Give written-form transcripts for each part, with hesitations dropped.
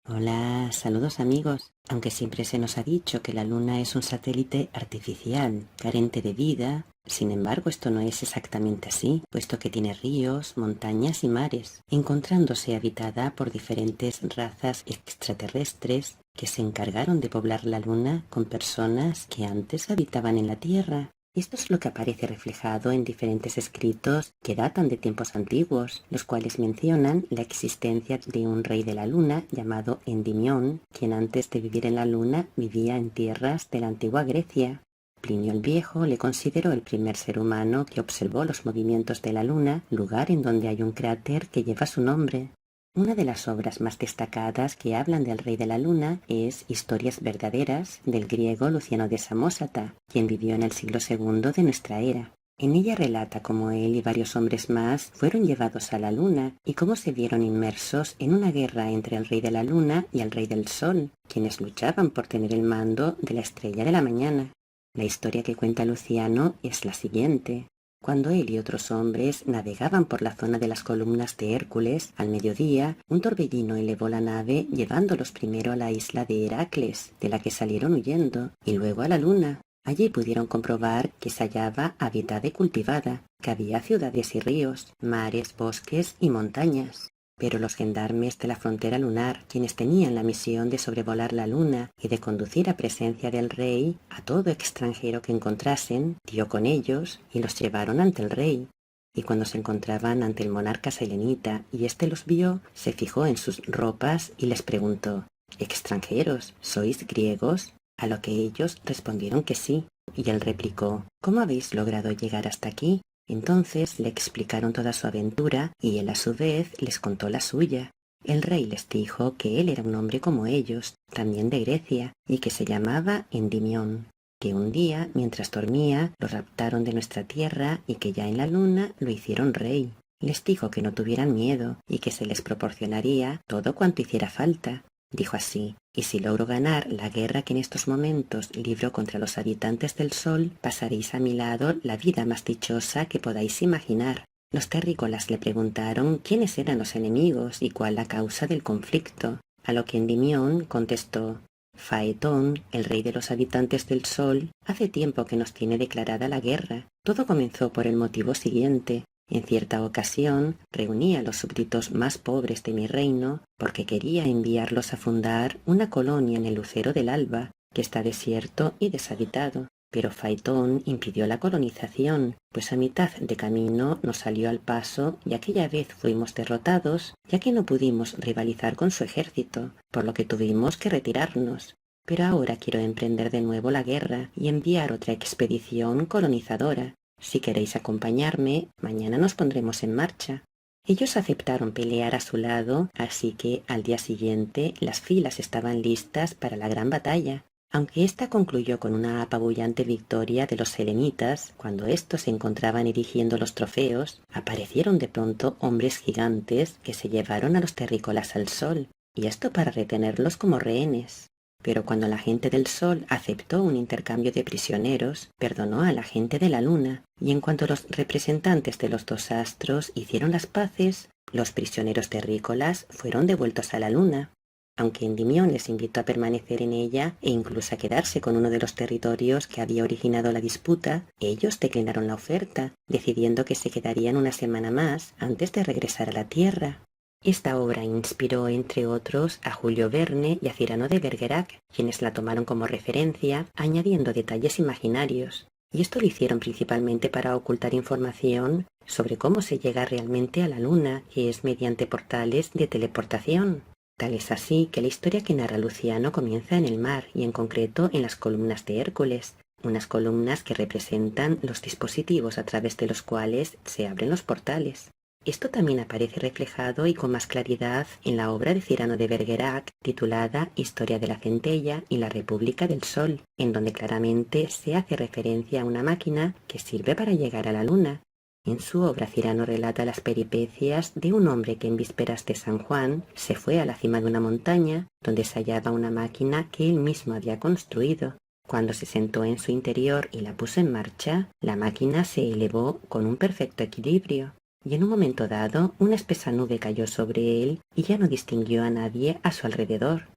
Hola, saludos amigos. Aunque siempre se nos ha dicho que la Luna es un satélite artificial, carente de vida, sin embargo esto no es exactamente así, puesto que tiene ríos, montañas y mares, encontrándose habitada por diferentes razas extraterrestres que se encargaron de poblar la Luna con personas que antes habitaban en la Tierra. Esto es lo que aparece reflejado en diferentes escritos que datan de tiempos antiguos, los cuales mencionan la existencia de un rey de la luna llamado Endimión, quien antes de vivir en la luna vivía en tierras de la antigua Grecia. Plinio el Viejo le consideró el primer ser humano que observó los movimientos de la luna, lugar en donde hay un cráter que lleva su nombre. Una de las obras más destacadas que hablan del rey de la luna es Historias verdaderas del griego Luciano de Samosata, quien vivió en el siglo II de nuestra era. En ella relata cómo él y varios hombres más fueron llevados a la luna y cómo se vieron inmersos en una guerra entre el rey de la luna y el rey del sol, quienes luchaban por tener el mando de la estrella de la mañana. La historia que cuenta Luciano es la siguiente. Cuando él y otros hombres navegaban por la zona de las columnas de Hércules, al mediodía, un torbellino elevó la nave llevándolos primero a la isla de Heracles, de la que salieron huyendo, y luego a la luna. Allí pudieron comprobar que se hallaba habitada y cultivada, que había ciudades y ríos, mares, bosques y montañas. Pero los gendarmes de la frontera lunar, quienes tenían la misión de sobrevolar la luna y de conducir a presencia del rey a todo extranjero que encontrasen, dio con ellos y los llevaron ante el rey. Y cuando se encontraban ante el monarca selenita y éste los vio, se fijó en sus ropas y les preguntó: «¿Extranjeros? ¿Sois griegos?». A lo que ellos respondieron que sí, y él replicó: «¿Cómo habéis logrado llegar hasta aquí?». Entonces le explicaron toda su aventura y él a su vez les contó la suya. El rey les dijo que él era un hombre como ellos, también de Grecia, y que se llamaba Endimión, que un día, mientras dormía, lo raptaron de nuestra tierra y que ya en la luna lo hicieron rey. Les dijo que no tuvieran miedo y que se les proporcionaría todo cuanto hiciera falta. Dijo así: «Y si logro ganar la guerra que en estos momentos libro contra los habitantes del sol, pasaréis a mi lado la vida más dichosa que podáis imaginar». Los terrícolas le preguntaron quiénes eran los enemigos y cuál la causa del conflicto, a lo que Endimión contestó: «Faetón, el rey de los habitantes del sol, hace tiempo que nos tiene declarada la guerra. Todo comenzó por el motivo siguiente. En cierta ocasión reuní a los súbditos más pobres de mi reino porque quería enviarlos a fundar una colonia en el lucero del alba, que está desierto y deshabitado. Pero Faetón impidió la colonización, pues a mitad de camino nos salió al paso y aquella vez fuimos derrotados, ya que no pudimos rivalizar con su ejército, por lo que tuvimos que retirarnos. Pero ahora quiero emprender de nuevo la guerra y enviar otra expedición colonizadora. Si queréis acompañarme, mañana nos pondremos en marcha». Ellos aceptaron pelear a su lado, así que al día siguiente las filas estaban listas para la gran batalla. Aunque ésta concluyó con una apabullante victoria de los selenitas, cuando éstos se encontraban erigiendo los trofeos, aparecieron de pronto hombres gigantes que se llevaron a los terrícolas al sol, y esto para retenerlos como rehenes. Pero cuando la gente del sol aceptó un intercambio de prisioneros, perdonó a la gente de la luna, y en cuanto los representantes de los dos astros hicieron las paces, los prisioneros terrícolas fueron devueltos a la luna. Aunque Endimión les invitó a permanecer en ella e incluso a quedarse con uno de los territorios que había originado la disputa, ellos declinaron la oferta, decidiendo que se quedarían una semana más antes de regresar a la Tierra. Esta obra inspiró, entre otros, a Julio Verne y a Cyrano de Bergerac, quienes la tomaron como referencia, añadiendo detalles imaginarios. Y esto lo hicieron principalmente para ocultar información sobre cómo se llega realmente a la Luna, que es mediante portales de teleportación. Tal es así que la historia que narra Luciano comienza en el mar y en concreto en las columnas de Hércules, unas columnas que representan los dispositivos a través de los cuales se abren los portales. Esto también aparece reflejado y con más claridad en la obra de Cyrano de Bergerac titulada Historia de la Centella y la República del Sol, en donde claramente se hace referencia a una máquina que sirve para llegar a la luna. En su obra Cyrano relata las peripecias de un hombre que en vísperas de San Juan se fue a la cima de una montaña donde se hallaba una máquina que él mismo había construido. Cuando se sentó en su interior y la puso en marcha, la máquina se elevó con un perfecto equilibrio. y en un momento dado una espesa nube cayó sobre él y ya no distinguió a nadie a su alrededor.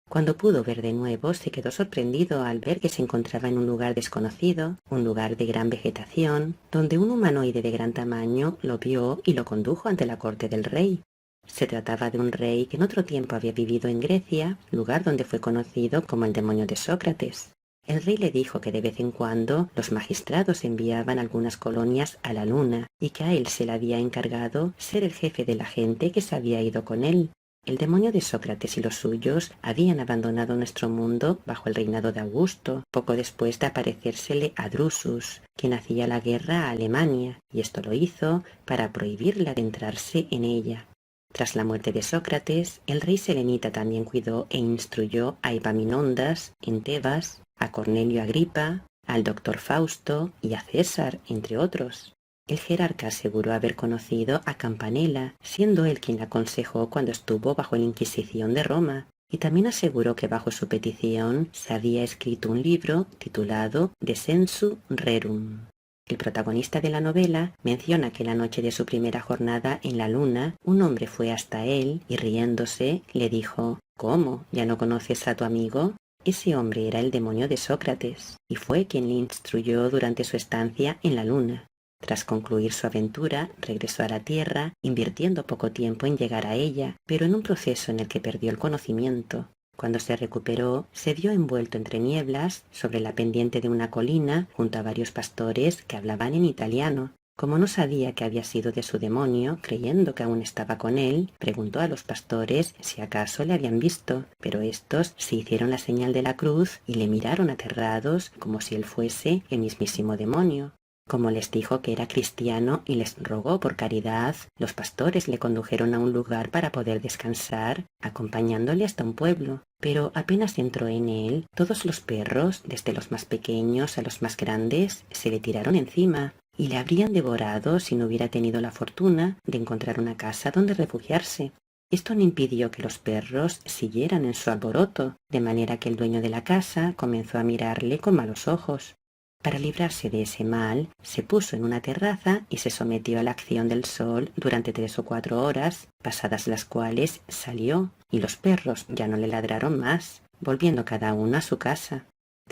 Cuando pudo ver de nuevo, se quedó sorprendido al ver que se encontraba en un lugar desconocido, un lugar de gran vegetación, donde un humanoide de gran tamaño lo vio y lo condujo ante la corte del rey. Se trataba de un rey que en otro tiempo había vivido en Grecia, lugar donde fue conocido como el demonio de Sócrates. El rey le dijo que de vez en cuando los magistrados enviaban algunas colonias a la luna y que a él se le había encargado ser el jefe de la gente que se había ido con él. El demonio de Sócrates y los suyos habían abandonado nuestro mundo bajo el reinado de Augusto, poco después de aparecérsele a Drusus, quien hacía la guerra a Alemania, y esto lo hizo para prohibirle adentrarse en ella. Tras la muerte de Sócrates, el rey selenita también cuidó e instruyó a Epaminondas en Tebas, a Cornelio Agripa, al doctor Fausto y a César, entre otros. El jerarca aseguró haber conocido a Campanella, siendo él quien la aconsejó cuando estuvo bajo la Inquisición de Roma, y también aseguró que bajo su petición se había escrito un libro titulado De Sensu Rerum. El protagonista de la novela menciona que la noche de su primera jornada en la luna, un hombre fue hasta él y riéndose le dijo: «¿Cómo? ¿Ya no conoces a tu amigo?». Ese hombre era el demonio de Sócrates, y fue quien le instruyó durante su estancia en la luna. Tras concluir su aventura, regresó a la Tierra, invirtiendo poco tiempo en llegar a ella, pero en un proceso en el que perdió el conocimiento. Cuando se recuperó, se vio envuelto entre nieblas sobre la pendiente de una colina junto a varios pastores que hablaban en italiano. Como no sabía que había sido de su demonio, creyendo que aún estaba con él, preguntó a los pastores si acaso le habían visto, pero éstos se hicieron la señal de la cruz y le miraron aterrados como si él fuese el mismísimo demonio. Como les dijo que era cristiano y les rogó por caridad, los pastores le condujeron a un lugar para poder descansar, acompañándole hasta un pueblo. Pero apenas entró en él, todos los perros, desde los más pequeños a los más grandes, se le tiraron encima y le habrían devorado si no hubiera tenido la fortuna de encontrar una casa donde refugiarse. Esto no impidió que los perros siguieran en su alboroto, de manera que el dueño de la casa comenzó a mirarle con malos ojos. Para librarse de ese mal, se puso en una terraza y se sometió a la acción del sol durante 3 o 4 horas, pasadas las cuales salió, y los perros ya no le ladraron más, volviendo cada uno a su casa.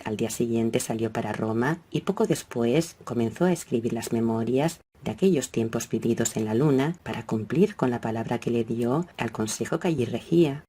Al día siguiente salió para Roma y poco después comenzó a escribir las memorias de aquellos tiempos vividos en la luna para cumplir con la palabra que le dio al consejo que allí regía.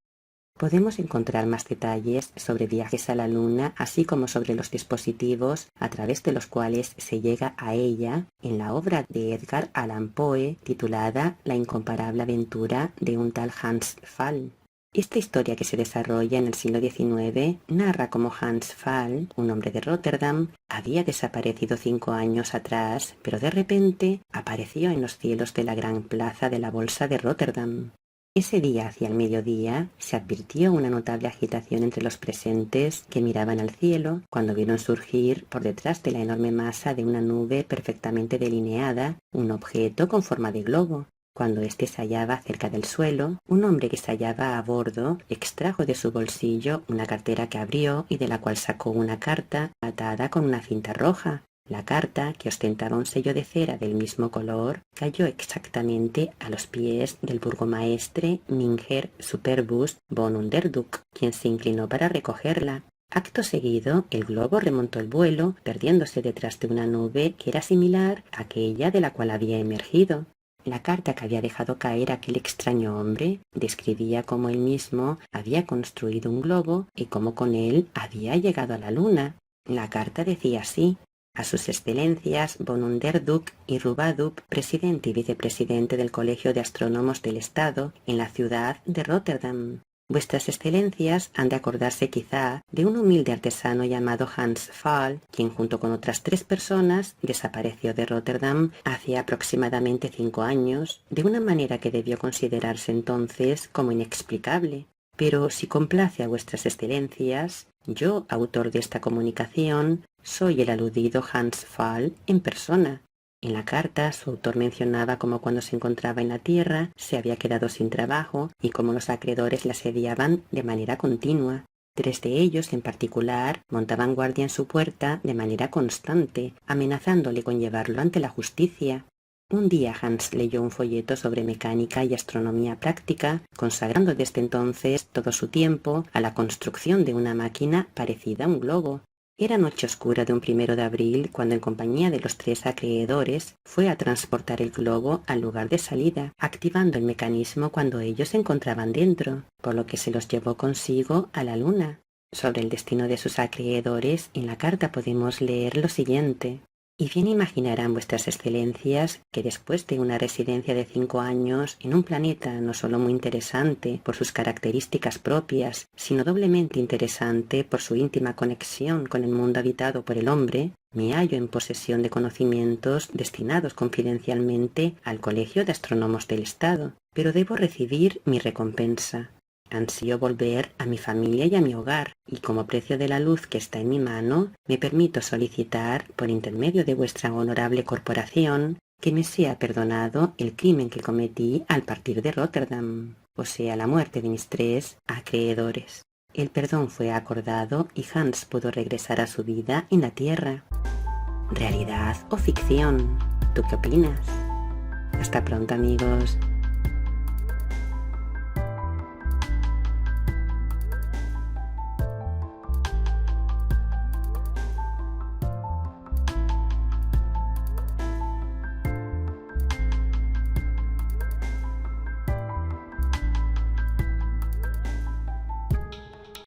Podemos encontrar más detalles sobre viajes a la luna, así como sobre los dispositivos a través de los cuales se llega a ella en la obra de Edgar Allan Poe titulada La incomparable aventura de un tal Hans Pfaall. Esta historia, que se desarrolla en el siglo XIX, narra cómo Hans Pfaall, un hombre de Rotterdam, había desaparecido 5 años atrás, pero de repente apareció en los cielos de la gran plaza de la Bolsa de Rotterdam. Ese día, hacia el mediodía, se advirtió una notable agitación entre los presentes que miraban al cielo cuando vieron surgir por detrás de la enorme masa de una nube perfectamente delineada un objeto con forma de globo. Cuando éste se hallaba cerca del suelo, un hombre que se hallaba a bordo extrajo de su bolsillo una cartera que abrió y de la cual sacó una carta atada con una cinta roja. La carta, que ostentaba un sello de cera del mismo color, cayó exactamente a los pies del burgomaestre Minger Superbus von Underduk, quien se inclinó para recogerla. Acto seguido, el globo remontó el vuelo, perdiéndose detrás de una nube que era similar a aquella de la cual había emergido. La carta que había dejado caer aquel extraño hombre describía cómo él mismo había construido un globo y cómo con él había llegado a la luna. La carta decía así: a sus excelencias von Underduk y Rubaduk, presidente y vicepresidente del Colegio de Astrónomos del Estado en la ciudad de Rotterdam. Vuestras excelencias han de acordarse quizá de un humilde artesano llamado Hans Pfaall, quien junto con otras 3 personas desapareció de Rotterdam hace aproximadamente 5 años, de una manera que debió considerarse entonces como inexplicable. Pero si complace a vuestras excelencias, yo, autor de esta comunicación, soy el aludido Hans Pfaall en persona. En la carta, su autor mencionaba cómo cuando se encontraba en la Tierra se había quedado sin trabajo y cómo los acreedores le asediaban de manera continua. 3 de ellos, en particular, montaban guardia en su puerta de manera constante, amenazándole con llevarlo ante la justicia. Un día Hans leyó un folleto sobre mecánica y astronomía práctica, consagrando desde entonces todo su tiempo a la construcción de una máquina parecida a un globo. Era noche oscura de un 1 de abril cuando en compañía de los 3 acreedores fue a transportar el globo al lugar de salida, activando el mecanismo cuando ellos se encontraban dentro, por lo que se los llevó consigo a la luna. Sobre el destino de sus acreedores, en la carta podemos leer lo siguiente. Y bien imaginarán vuestras excelencias que después de una residencia de 5 años en un planeta no solo muy interesante por sus características propias, sino doblemente interesante por su íntima conexión con el mundo habitado por el hombre, me hallo en posesión de conocimientos destinados confidencialmente al Colegio de Astrónomos del Estado, pero debo recibir mi recompensa. Ansío volver a mi familia y a mi hogar, y como precio de la luz que está en mi mano, me permito solicitar, por intermedio de vuestra honorable corporación, que me sea perdonado el crimen que cometí al partir de Rotterdam, o sea, la muerte de mis 3 acreedores. El perdón fue acordado y Hans pudo regresar a su vida en la Tierra. ¿Realidad o ficción? ¿Tú qué opinas? Hasta pronto, amigos.